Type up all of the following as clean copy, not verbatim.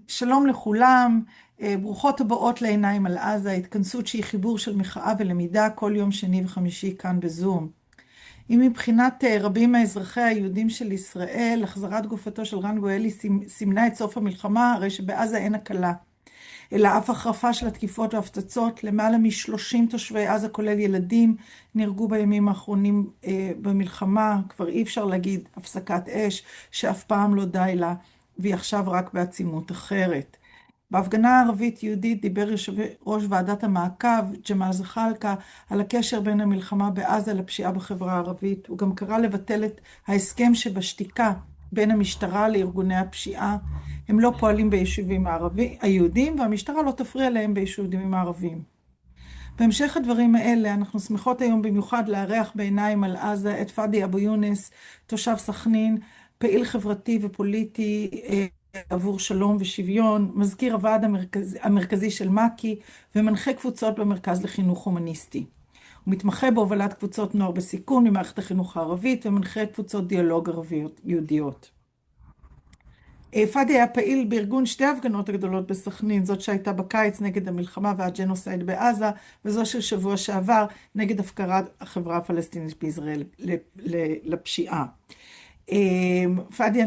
שלום לכולם, ברוכות הבאות לעיניים על עזה, התכנסות שהיא חיבור של מחאה ולמידה כל יום שני וחמישי כאן בזום. אם מבחינת רבים מהאזרחי היהודים של ישראל, החזרת גופתו של רן גואלי סימנה את סוף המלחמה, הרי שבעזה אין הקלה. אלא אף החרפה של התקיפות וההפצצות, למעלה מ-30 תושבי עזה, כולל ילדים, נהרגו בימים האחרונים במלחמה. כבר אי אפשר להגיד הפסקת אש, שאף פעם לא די לה, והיא עכשיו רק בעצימות אחרת. בהפגנה הערבית-יהודית דיבר יושב ראש ועדת המעקב, ג'מאל זחאלקה, על הקשר בין המלחמה בעזה לפשיעה בחברה הערבית. הוא גם קרא לבטל את ההסכם שבשתיקה בין המשטרה לארגוני הפשיעה. הם לא פועלים ביישובים היהודים, והמשטרה לא תפריע להם ביישובים הערבים. בהמשך הדברים האלה, אנחנו שמחות היום במיוחד לארח בעיניים על עזה את פאדי אבו יונס, תושב סכנין, פעיל חברתי ופוליטי עבור שלום ושוויון, מזכיר הוועד המרכזי של מק"י ומנחה קבוצות במרכז לחינוך הומניסטי. הוא מתמחה בהובלת קבוצות נוער בסיכון ממערכת החינוך הערבית ומנחה קבוצות דיאלוג ערביות יהודיות. פאדי היה פעיל בארגון שתי ההפגנות הגדולות בסכנין, זאת שהייתה בקיץ נגד המלחמה והג'נוסייד בעזה, וזו של שבוע שעבר נגד הפקרת החברה הפלסטינית בישראל לפשיעה. פאדי,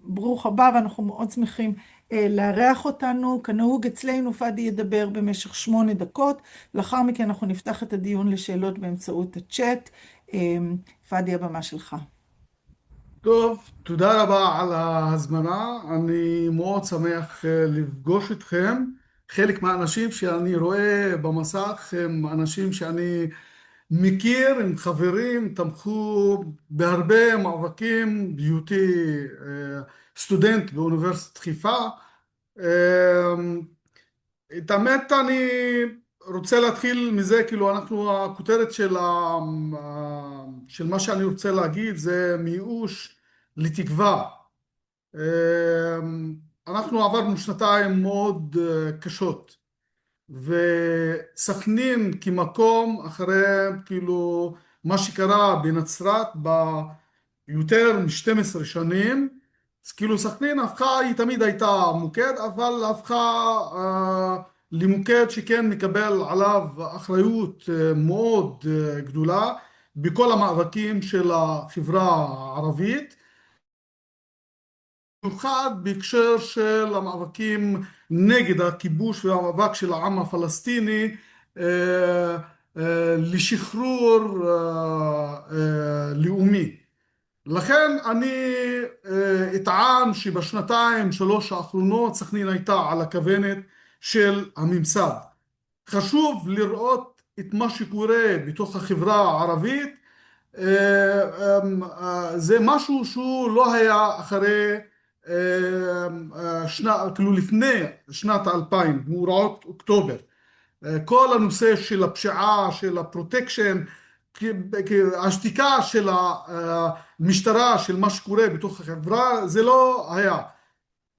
ברוך הבא, ואנחנו מאוד שמחים לארח אותנו. כנהוג אצלנו, פאדי ידבר במשך 8 דקות, לאחר מכן אנחנו נפתח את הדיון לשאלות באמצעות הצ'אט. פאדי, הבמה שלך. טוב, תודה רבה על ההזמנה. אני מאוד שמח לפגוש אתכם. חלק מהאנשים שאני רואה במסך הם אנשים שאני מכיר, הם חברים, תמכו בהרבה מאבקים בהיותי סטודנט באוניברסיטת חיפה. את האמת, אני רוצה להתחיל מזה, כאילו הכותרת של מה שאני רוצה להגיד זה מייאוש לתקווה. אנחנו עברנו שנתיים מאוד קשות, וסכנין כמקום אחרי כאילו מה שקרה בנצרת ביותר מ-12 שנים, אז כאילו סכנין הפכה, היא תמיד הייתה מוקד, אבל הפכה למוקד שכן מקבל עליו אחריות מאוד גדולה בכל המאבקים של החברה הערבית, במיוחד בהקשר של המאבקים נגד הכיבוש והמאבק של העם הפלסטיני לשחרור לאומי. לכן אני אטען שבשנתיים 3 האחרונות סכנין הייתה על הכוונת של הממסד. חשוב לראות את מה שקורה בתוך החברה הערבית. זה משהו שהוא לא היה אחרי כאילו לפני שנת 2000, מאורעות אוקטובר. כל הנושא של הפשיעה, של הפרוטקשן, השתיקה של המשטרה, של מה שקורה בתוך החברה, זה לא היה.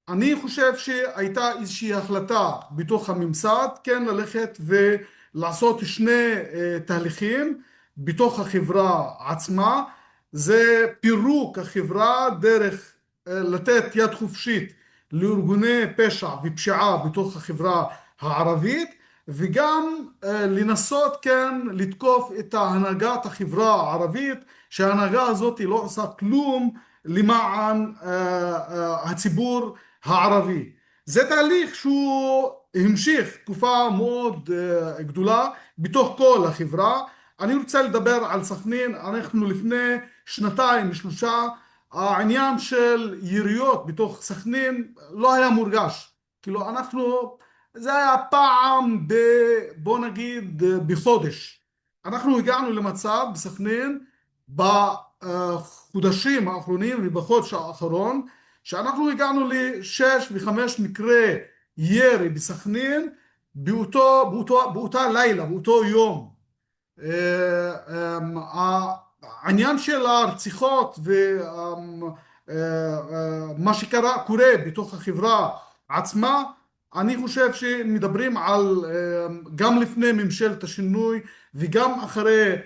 אני חושב שהייתה איזושהי החלטה בתוך הממסד, כן, ללכת ולעשות 2 תהליכים בתוך החברה עצמה. זה פירוק החברה דרך לתת יד חופשית לארגוני פשע ופשיעה בתוך החברה הערבית, וגם לנסות כן לתקוף את הנהגת החברה הערבית, שההנהגה הזאת לא עושה כלום למען הציבור הערבי. זה תהליך שהוא המשיך תקופה מאוד גדולה בתוך כל החברה. אני רוצה לדבר על סכנין. אנחנו לפני 2-3, העניין של יריות בתוך סכנין לא היה מורגש. כאילו זה היה פעם בוא נגיד בחודש. אנחנו הגענו למצב בסכנין בחודשים האחרונים ובחודש האחרון, שאנחנו הגענו ל6 ו5 מקרי ירי בסכנין באותה לילה, באותו יום. העניין של הרציחות ומה קורה בתוך החברה עצמה, אני חושב שמדברים על גם לפני ממשלת השינוי וגם אחרי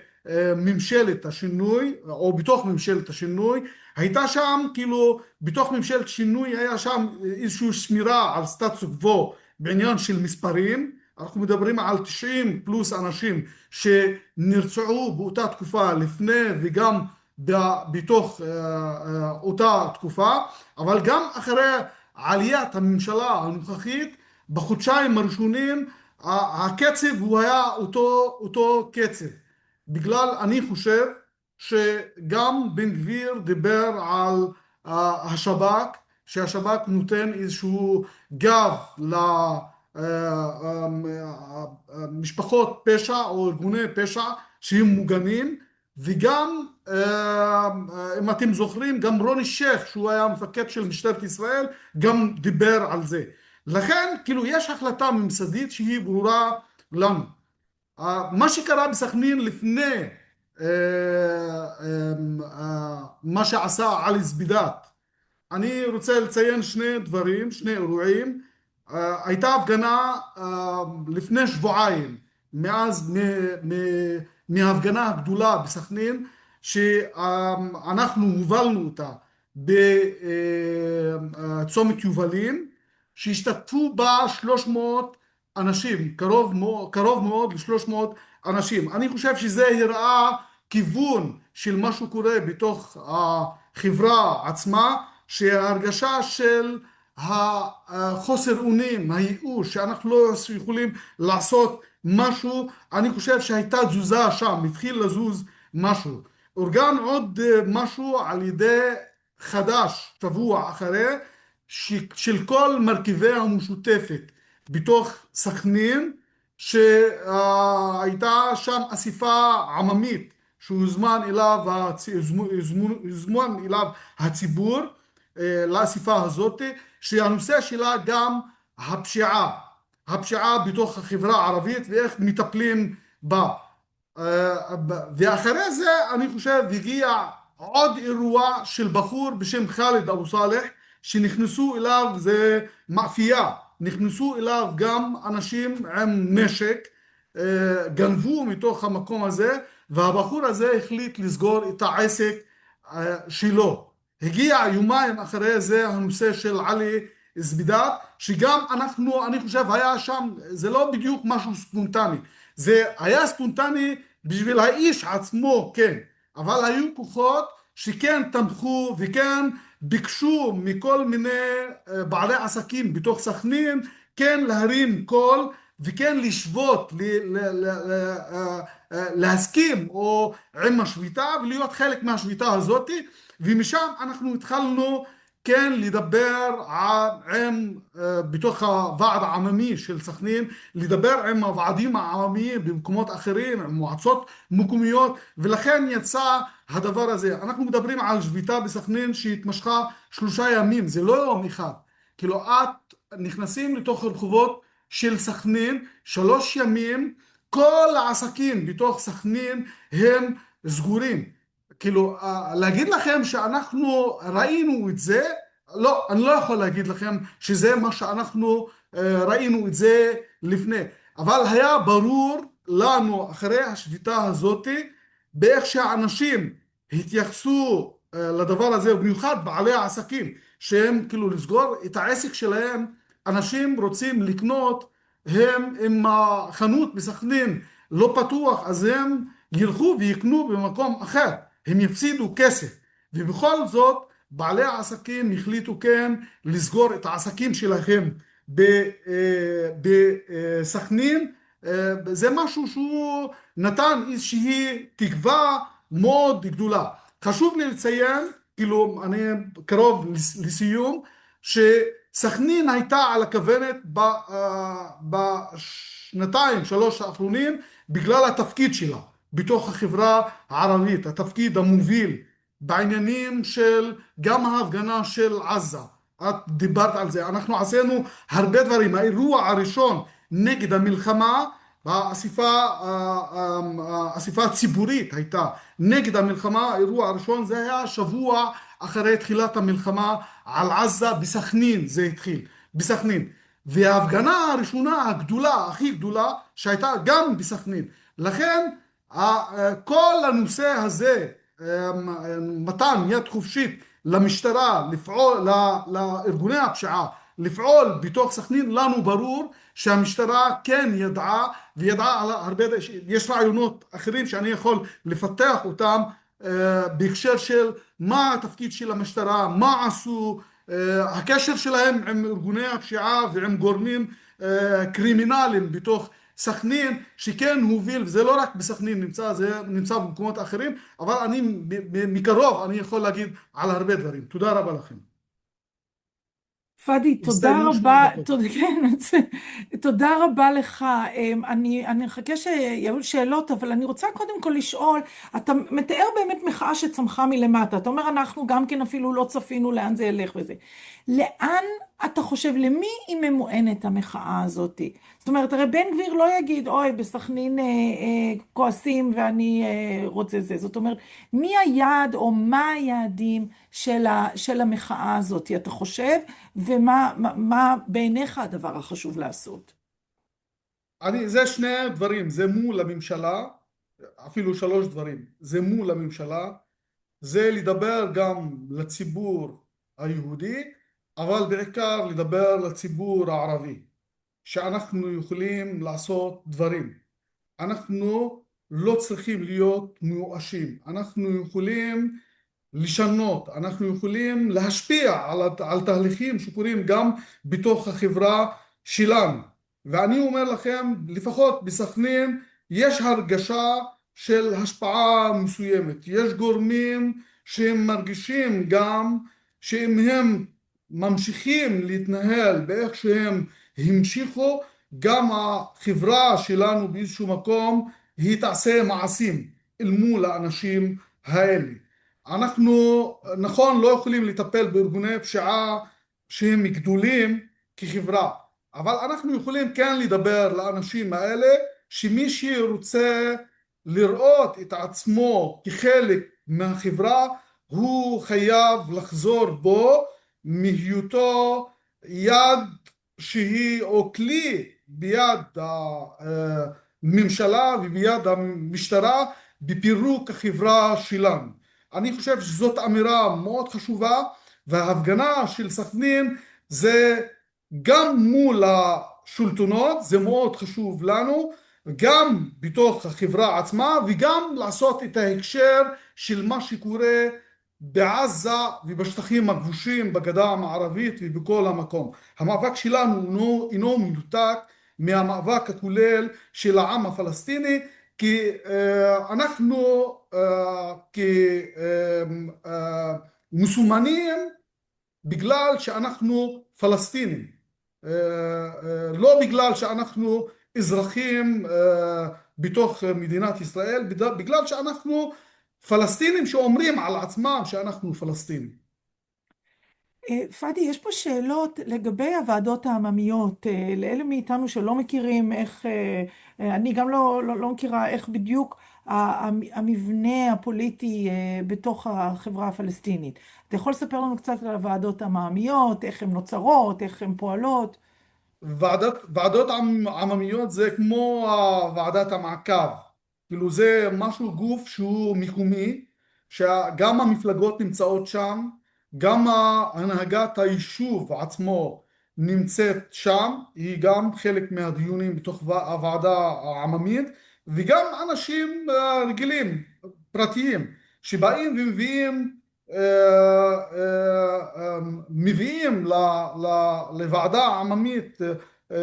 ממשלת השינוי, או בתוך ממשלת השינוי. הייתה שם, כאילו, בתוך ממשלת שינוי היה שם איזושהי שמירה על סטטוס קוו בעניין של מספרים. אנחנו מדברים על 90 פלוס אנשים שנרצחו באותה תקופה לפני וגם בתוך אותה תקופה, אבל גם אחרי עליית הממשלה הנוכחית, בחודשיים הראשונים הקצב הוא היה אותו קצב. בגלל, אני חושב שגם בן גביר דיבר על השב"כ, שהשב"כ נותן איזשהו גב למשפחות פשע או ארגוני פשע שהם מוגנים, וגם אם אתם זוכרים, גם רוני שייח שהוא היה מפקד של משטרת ישראל גם דיבר על זה. לכן כאילו יש החלטה ממסדית שהיא ברורה לנו. מה שקרה בסכנין לפני מה שעשה עלי זבידאת, אני רוצה לציין שני דברים, שני אירועים. הייתה הפגנה לפני שבועיים, מההפגנה הגדולה בסכנין, שאנחנו הובלנו אותה בצומת יובלים, שהשתתפו בה 300 אנשים, קרוב מאוד ל-300 אנשים. אני חושב שזה הראה כיוון של משהו קורה בתוך החברה עצמה, שההרגשה של החוסר אונים, הייאוש, שאנחנו לא יכולים לעשות משהו, אני חושב שהייתה תזוזה שם, התחיל לזוז משהו. אורגן עוד משהו על ידי חד"ש, שבוע אחרי, של כל מרכיבי המשותפת בתוך סכנין, שהייתה שם אסיפה עממית שהוזמן אליו הציבור, לאסיפה הזאת, שהנושא שלה גם הפשיעה בתוך החברה הערבית ואיך מטפלים בה. ואחרי זה אני חושב הגיע עוד אירוע של בחור בשם חאלד אבו סאלח, שנכנסו אליו, זה מאפייה, נכנסו אליו גם אנשים עם נשק, גנבו מתוך המקום הזה, והבחור הזה החליט לסגור את העסק שלו. הגיע יומיים אחרי זה הנושא של עלי זבידאת, שגם אני חושב היה שם, זה לא בדיוק משהו ספונטני, זה היה ספונטני בשביל האיש עצמו, כן, אבל היו כוחות שכן תמכו וכן ביקשו מכל מיני בעלי עסקים בתוך סכנין כן להרים קול וכן לשבות, להסכים או עם השביתה ולהיות חלק מהשביתה הזאת, ומשם אנחנו התחלנו כן לדבר בתוך הוועד העממי של סכנין, לדבר עם הוועדים העממיים במקומות אחרים, עם מועצות מקומיות, ולכן יצא הדבר הזה. אנחנו מדברים על שביתה בסכנין שהתמשכה 3 ימים, זה לא יום אחד. כאילו נכנסים לתוך רחובות של סכנין 3 ימים, כל העסקים בתוך סכנין הם סגורים. כאילו, להגיד לכם שאנחנו ראינו את זה, לא, אני לא יכול להגיד לכם שזה מה שאנחנו ראינו את זה לפני, אבל היה ברור לנו אחרי השביתה הזאת, באיך שהאנשים התייחסו לדבר הזה, במיוחד בעלי העסקים, שהם כאילו לסגור את העסק שלהם, אנשים רוצים לקנות, הם עם החנות בסכנין לא פתוח, אז הם ילכו ויקנו במקום אחר. הם יפסידו כסף, ובכל זאת בעלי העסקים החליטו כן לסגור את העסקים שלהם בסכנין. זה משהו שהוא נתן איזושהי תקווה מאוד גדולה. חשוב לי לציין, כאילו אני קרוב לסיום, שסכנין הייתה על הכוונת בשנתיים 3 האחרונים בגלל התפקיד שלה בתוך החברה הערבית, התפקיד המוביל בעניינים של גם ההפגנה של עזה. את דיברת על זה, אנחנו עשינו הרבה דברים. האירוע הראשון נגד המלחמה, האסיפה הציבורית הייתה נגד המלחמה, האירוע הראשון זה היה שבוע אחרי תחילת המלחמה על עזה בסכנין, זה התחיל בסכנין, וההפגנה הראשונה הגדולה, הכי גדולה, שהייתה גם בסכנין. לכן כל הנושא הזה, מתן יד חופשית למשטרה לפעול, לארגוני הפשיעה לפעול בתוך סכנין, לנו ברור שהמשטרה כן ידעה, וידעה על הרבה, יש רעיונות אחרים שאני יכול לפתח אותם בהקשר של מה התפקיד של המשטרה, מה עשו, הקשר שלהם עם ארגוני הפשיעה ועם גורמים קרימינליים בתוך סכנין, שכן הוביל, וזה לא רק בסכנין נמצא, זה נמצא במקומות אחרים, אבל אני מקרוב אני יכול להגיד על הרבה דברים. תודה רבה לכם. פאדי, תודה הסתיימו רבה, 8 דקות. כן, תודה רבה לך. אני אחכה שיהיו שאלות, אבל אני רוצה קודם כל לשאול, אתה מתאר באמת מחאה שצמחה מלמטה, אתה אומר אנחנו גם כן אפילו לא צפינו לאן זה ילך וזה. לאן אתה חושב, למי היא ממוענת המחאה הזאת? זאת אומרת, הרי בן גביר לא יגיד, אוי, בסכנין כועסים ואני רוצה זה. זאת אומרת, מי היעד או מה היעדים של המחאה הזאת, אתה חושב? ומה בעיניך הדבר החשוב לעשות? זה שני דברים, זה מול הממשלה, אפילו שלוש דברים, זה מול הממשלה, זה לדבר גם לציבור היהודי, אבל בעיקר לדבר לציבור הערבי, שאנחנו יכולים לעשות דברים. אנחנו לא צריכים להיות מיואשים, אנחנו יכולים לשנות, אנחנו יכולים להשפיע על תהליכים שקורים גם בתוך החברה שלנו. ואני אומר לכם, לפחות בסכנין יש הרגשה של השפעה מסוימת. יש גורמים שהם מרגישים גם שאם הם ממשיכים להתנהל באיך שהם המשיכו, גם החברה שלנו באיזשהו מקום היא תעשה מעשים אל מול האנשים האלה. אנחנו נכון לא יכולים לטפל בארגוני פשיעה שהם גדולים כחברה, אבל אנחנו יכולים כן לדבר לאנשים האלה שמי שרוצה לראות את עצמו כחלק מהחברה הוא חייב לחזור בו מהיותו יד שהיא או כלי ביד הממשלה וביד המשטרה בפירוק החברה שלנו. אני חושב שזאת אמירה מאוד חשובה, וההפגנה של סכנין זה גם מול השלטונות, זה מאוד חשוב לנו, גם בתוך החברה עצמה, וגם לעשות את ההקשר של מה שקורה בעזה ובשטחים הכבושים בגדה המערבית ובכל המקום. המאבק שלנו אינו מנותק מהמאבק הכולל של העם הפלסטיני, כי אנחנו כמסומנים בגלל שאנחנו פלסטינים, לא בגלל שאנחנו אזרחים בתוך מדינת ישראל, בגלל שאנחנו פלסטינים שאומרים על עצמם שאנחנו פלסטינים. פאדי, יש פה שאלות לגבי הוועדות העממיות, לאלה מאיתנו שלא מכירים איך, אני גם לא מכירה איך בדיוק המבנה הפוליטי בתוך החברה הפלסטינית. אתה יכול לספר לנו קצת על הוועדות העממיות, איך הן נוצרות, איך הן פועלות? ועדות עממיות זה כמו ועדת המעקב, כאילו זה משהו, גוף שהוא מקומי, שגם המפלגות נמצאות שם, גם הנהגת היישוב עצמו נמצאת שם, היא גם חלק מהדיונים בתוך הוועדה העממית, וגם אנשים רגילים, פרטיים, שבאים ומביאים מביאים לוועדה העממית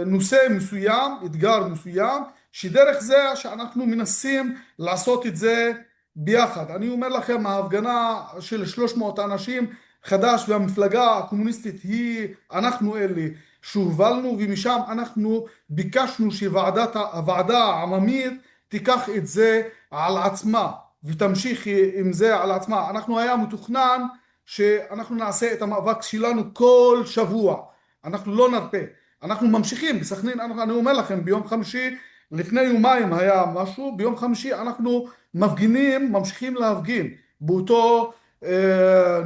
נושא מסוים, אתגר מסוים, שדרך זה שאנחנו מנסים לעשות את זה ביחד. אני אומר לכם, ההפגנה של 300 אנשים חד"ש והמפלגה הקומוניסטית היא, אנחנו אלה שהובלנו, ומשם אנחנו ביקשנו שהוועדה העממית תיקח את זה על עצמה ותמשיכי עם זה על עצמה. אנחנו היה מתוכנן שאנחנו נעשה את המאבק שלנו כל שבוע, אנחנו לא נרפה, אנחנו ממשיכים בסכנין. אני אומר לכם, ביום חמישי לפני יומיים היה משהו, ביום חמישי אנחנו מפגינים, ממשיכים להפגין באותו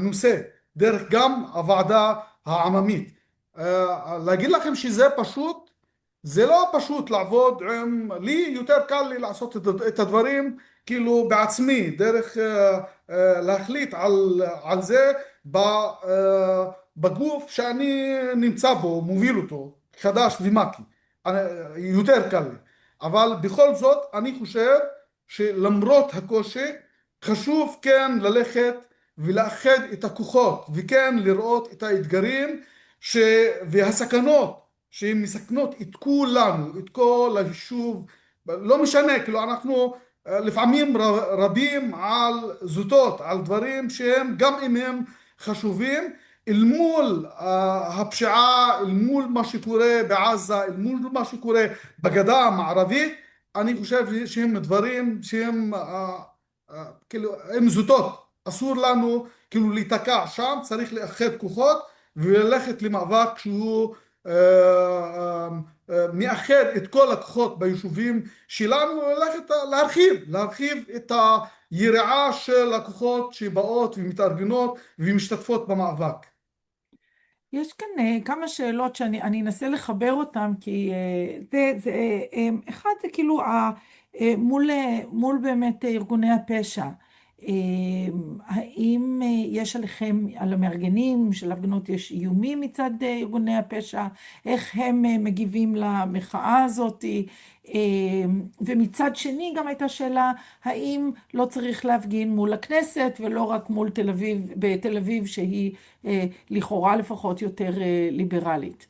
נושא, דרך גם הוועדה העממית. להגיד לכם שזה פשוט? זה לא פשוט לעבוד לי יותר קל לי לעשות את הדברים כאילו בעצמי, דרך להחליט על זה בגוף שאני נמצא בו, מוביל אותו, חדש ומקי. יותר קל לי. אבל בכל זאת, אני חושב שלמרות הקושי, חשוב כן ללכת ולאחד את הכוחות, וכן לראות את האתגרים והסכנות שהן מסכנות את כולנו, את כל היישוב, לא משנה, כאילו אנחנו לפעמים רבים על זוטות, על דברים שהם, גם אם הם חשובים, אל מול הפשיעה, אל מול מה שקורה בעזה, אל מול מה שקורה בגדה המערבית, אני חושב שהם דברים שהם כאילו, הם זוטות. אסור לנו כאילו להיתקע שם, צריך לאחד כוחות וללכת למאבק שהוא מאחד את כל הכוחות ביישובים שלנו, ללכת להרחיב את היריעה של הכוחות שבאות ומתארגנות ומשתתפות במאבק. יש כאן כמה שאלות שאני אנסה לחבר אותן, כי אחד זה כאילו מול באמת ארגוני הפשע. האם יש עליכם, על המארגנים של הפגנות, יש איומים מצד ארגוני הפשע? איך הם מגיבים למחאה הזאת? ומצד שני גם הייתה שאלה, האם לא צריך להפגין מול הכנסת ולא רק מול תל אביב, בתל אביב שהיא לכאורה לפחות יותר ליברלית?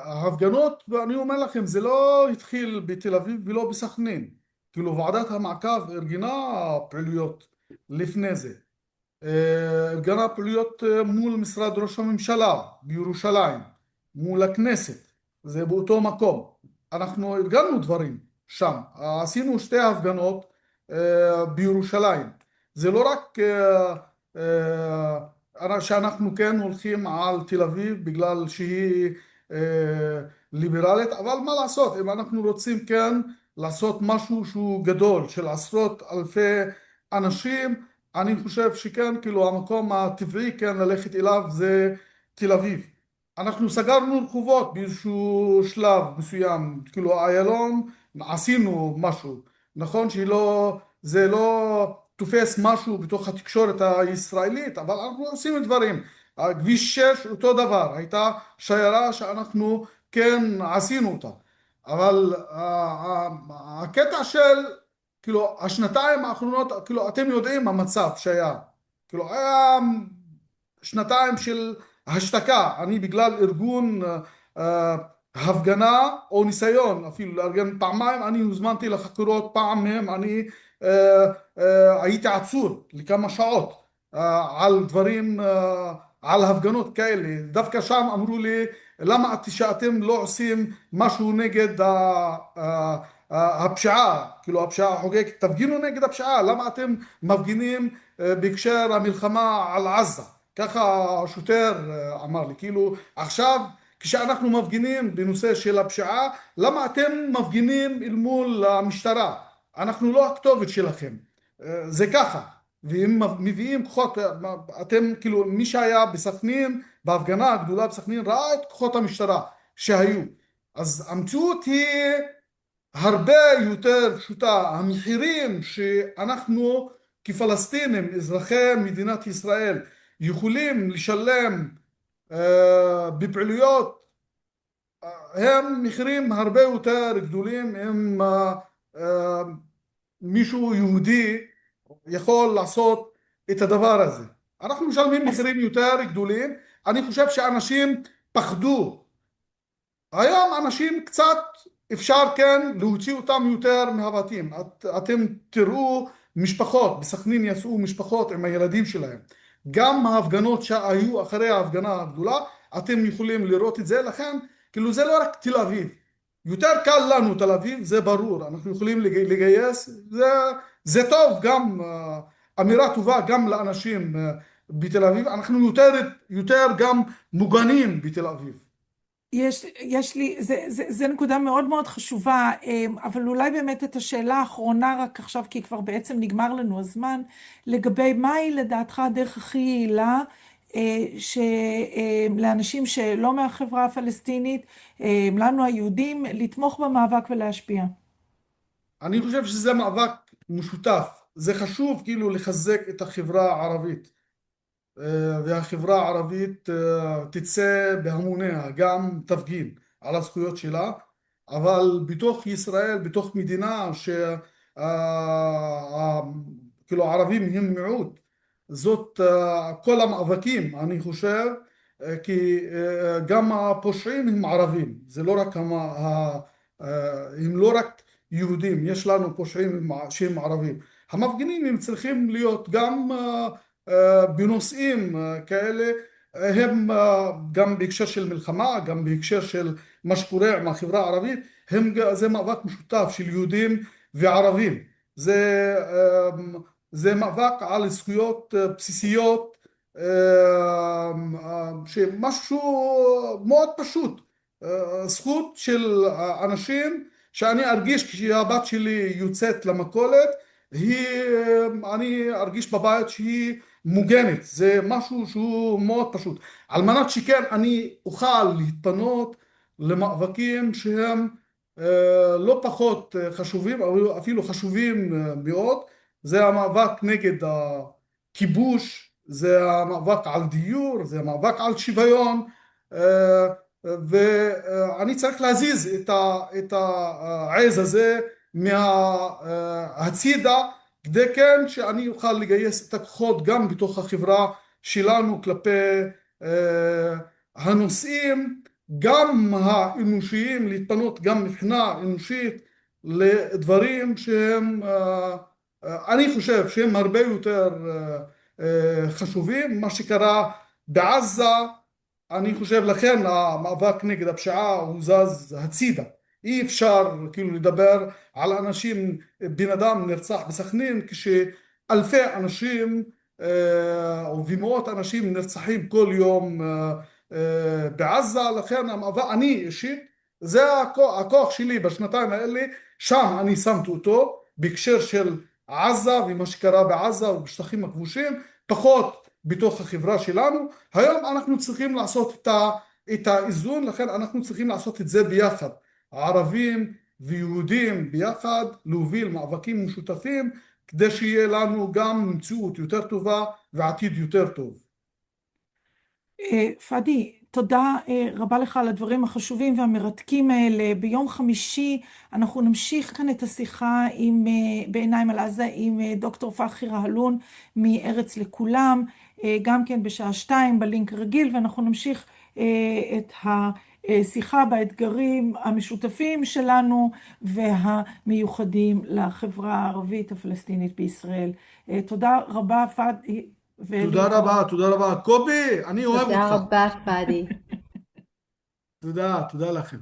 ההפגנות, ואני אומר לכם, זה לא התחיל בתל אביב ולא בסכנין. כאילו ועדת המעקב ארגנה פעילויות לפני זה. ארגנה פעילויות מול משרד ראש הממשלה בירושלים, מול הכנסת, זה באותו מקום. אנחנו ארגנו דברים שם, עשינו שתי הפגנות בירושלים. זה לא רק שאנחנו כן הולכים על תל אביב בגלל שהיא ליברלית, אבל מה לעשות, אם אנחנו רוצים כן לעשות משהו שהוא גדול של עשרות אלפי אנשים, אני חושב שכן, כאילו המקום הטבעי כן ללכת אליו זה תל אביב. אנחנו סגרנו רחובות באיזשהו שלב מסוים, כאילו איילון, עשינו משהו. נכון זה לא תופס משהו בתוך התקשורת הישראלית, אבל אנחנו עושים דברים. כביש 6 אותו דבר, הייתה שיירה שאנחנו כן עשינו אותה. אבל הקטע של כאילו השנתיים האחרונות, כאילו אתם יודעים המצב שהיה, כאילו היה שנתיים של השתקה. אני בגלל ארגון הפגנה או ניסיון אפילו לארגן פעמיים, אני הוזמנתי לחקירות, פעם מהם אני הייתי עצור לכמה שעות על דברים, על הפגנות כאלה. דווקא שם אמרו לי, למה שאתם לא עושים משהו נגד הפשיעה, כאילו הפשיעה החוגגת, תפגינו נגד הפשיעה, למה אתם מפגינים בהקשר המלחמה על עזה? ככה השוטר אמר לי, כאילו עכשיו כשאנחנו מפגינים בנושא של הפשיעה, למה אתם מפגינים אל מול המשטרה? אנחנו לא הכתובת שלכם. זה ככה. והם מביאים כוחות, אתם כאילו מי שהיה בסכנין, בהפגנה הגדולה בסכנין, ראה את כוחות המשטרה שהיו. אז המציאות היא הרבה יותר פשוטה. המחירים שאנחנו כפלסטינים, אזרחי מדינת ישראל, יכולים לשלם בפעילויות, הם מחירים הרבה יותר גדולים אם מישהו יהודי יכול לעשות את הדבר הזה. אנחנו משלמים מחירים יותר גדולים. אני חושב שאנשים פחדו. היום אנשים קצת אפשר כן להוציא אותם יותר מהבתים. אתם תראו משפחות, בסכנין יצאו משפחות עם הילדים שלהם. גם ההפגנות שהיו אחרי ההפגנה הגדולה, אתם יכולים לראות את זה. לכן, כאילו זה לא רק תל אביב. יותר קל לנו תל אביב, זה ברור. אנחנו יכולים לגייס, זה טוב, גם אמירה טובה גם לאנשים בתל אביב. אנחנו יותר גם מוגנים בתל אביב. יש לי, זה נקודה מאוד מאוד חשובה, אבל אולי באמת את השאלה האחרונה רק עכשיו, כי כבר בעצם נגמר לנו הזמן, לגבי מהי לדעתך הדרך הכי יעילה לאנשים שלא מהחברה הפלסטינית, לנו היהודים, לתמוך במאבק ולהשפיע? אני חושב שזה מאבק משותף. זה חשוב כאילו לחזק את החברה הערבית. והחברה הערבית תצא בהמוניה, גם תפגין על הזכויות שלה, אבל בתוך ישראל, בתוך מדינה כאילו הערבים הם מיעוט, זאת כל המאבקים, אני חושב, כי גם הפושעים הם ערבים, זה לא רק הם לא רק יהודים, יש לנו פושעים שהם ערבים. המפגינים הם צריכים להיות גם בנושאים כאלה, הם גם בהקשר של מלחמה, גם בהקשר של מה שקורה עם החברה הערבית, זה מאבק משותף של יהודים וערבים. זה מאבק על זכויות בסיסיות, שמשהו מאוד פשוט, זכות של אנשים שאני ארגיש כשהבת שלי יוצאת למכולת, אני ארגיש בבית שהיא מוגנת. זה משהו שהוא מאוד פשוט. על מנת שכן אני אוכל להתפנות למאבקים שהם לא פחות חשובים, אפילו חשובים מאוד. זה המאבק נגד הכיבוש, זה המאבק על דיור, זה המאבק על שוויון, ואני צריך להזיז את העז הזה מהצידה, כדי כן שאני אוכל לגייס את הכוחות גם בתוך החברה שלנו כלפי הנושאים, גם האנושיים, להתפנות גם מבחינה אנושית לדברים שהם, אני חושב שהם הרבה יותר חשובים. מה שקרה בעזה, אני חושב לכן המאבק נגד הפשיעה הוא זז הצידה. אי אפשר כאילו לדבר על אנשים, בן אדם נרצח בסכנין כשאלפי אנשים ומאות אנשים נרצחים כל יום בעזה. לכן המאבק, אני אישית, זה הכוח שלי בשנתיים האלה, שם אני שמתי אותו בהקשר של עזה ומה שקרה בעזה ובשטחים הכבושים, פחות בתוך החברה שלנו. היום אנחנו צריכים לעשות את האיזון, לכן אנחנו צריכים לעשות את זה ביחד, ערבים ויהודים ביחד, להוביל מאבקים משותפים כדי שיהיה לנו גם מציאות יותר טובה ועתיד יותר טוב. פאדי, תודה רבה לך על הדברים החשובים והמרתקים האלה. ביום חמישי אנחנו נמשיך כאן את השיחה בעיניים על עזה עם דוקטור פרחי רהלון מארץ לכולם, גם כן בשעה 2 בלינק רגיל, ואנחנו נמשיך את השיחה באתגרים המשותפים שלנו והמיוחדים לחברה הערבית הפלסטינית בישראל. תודה רבה פאדי. תודה רבה, תודה רבה. קובי, אני אוהב אותך. תודה רבה, פאדי. תודה, תודה לכם.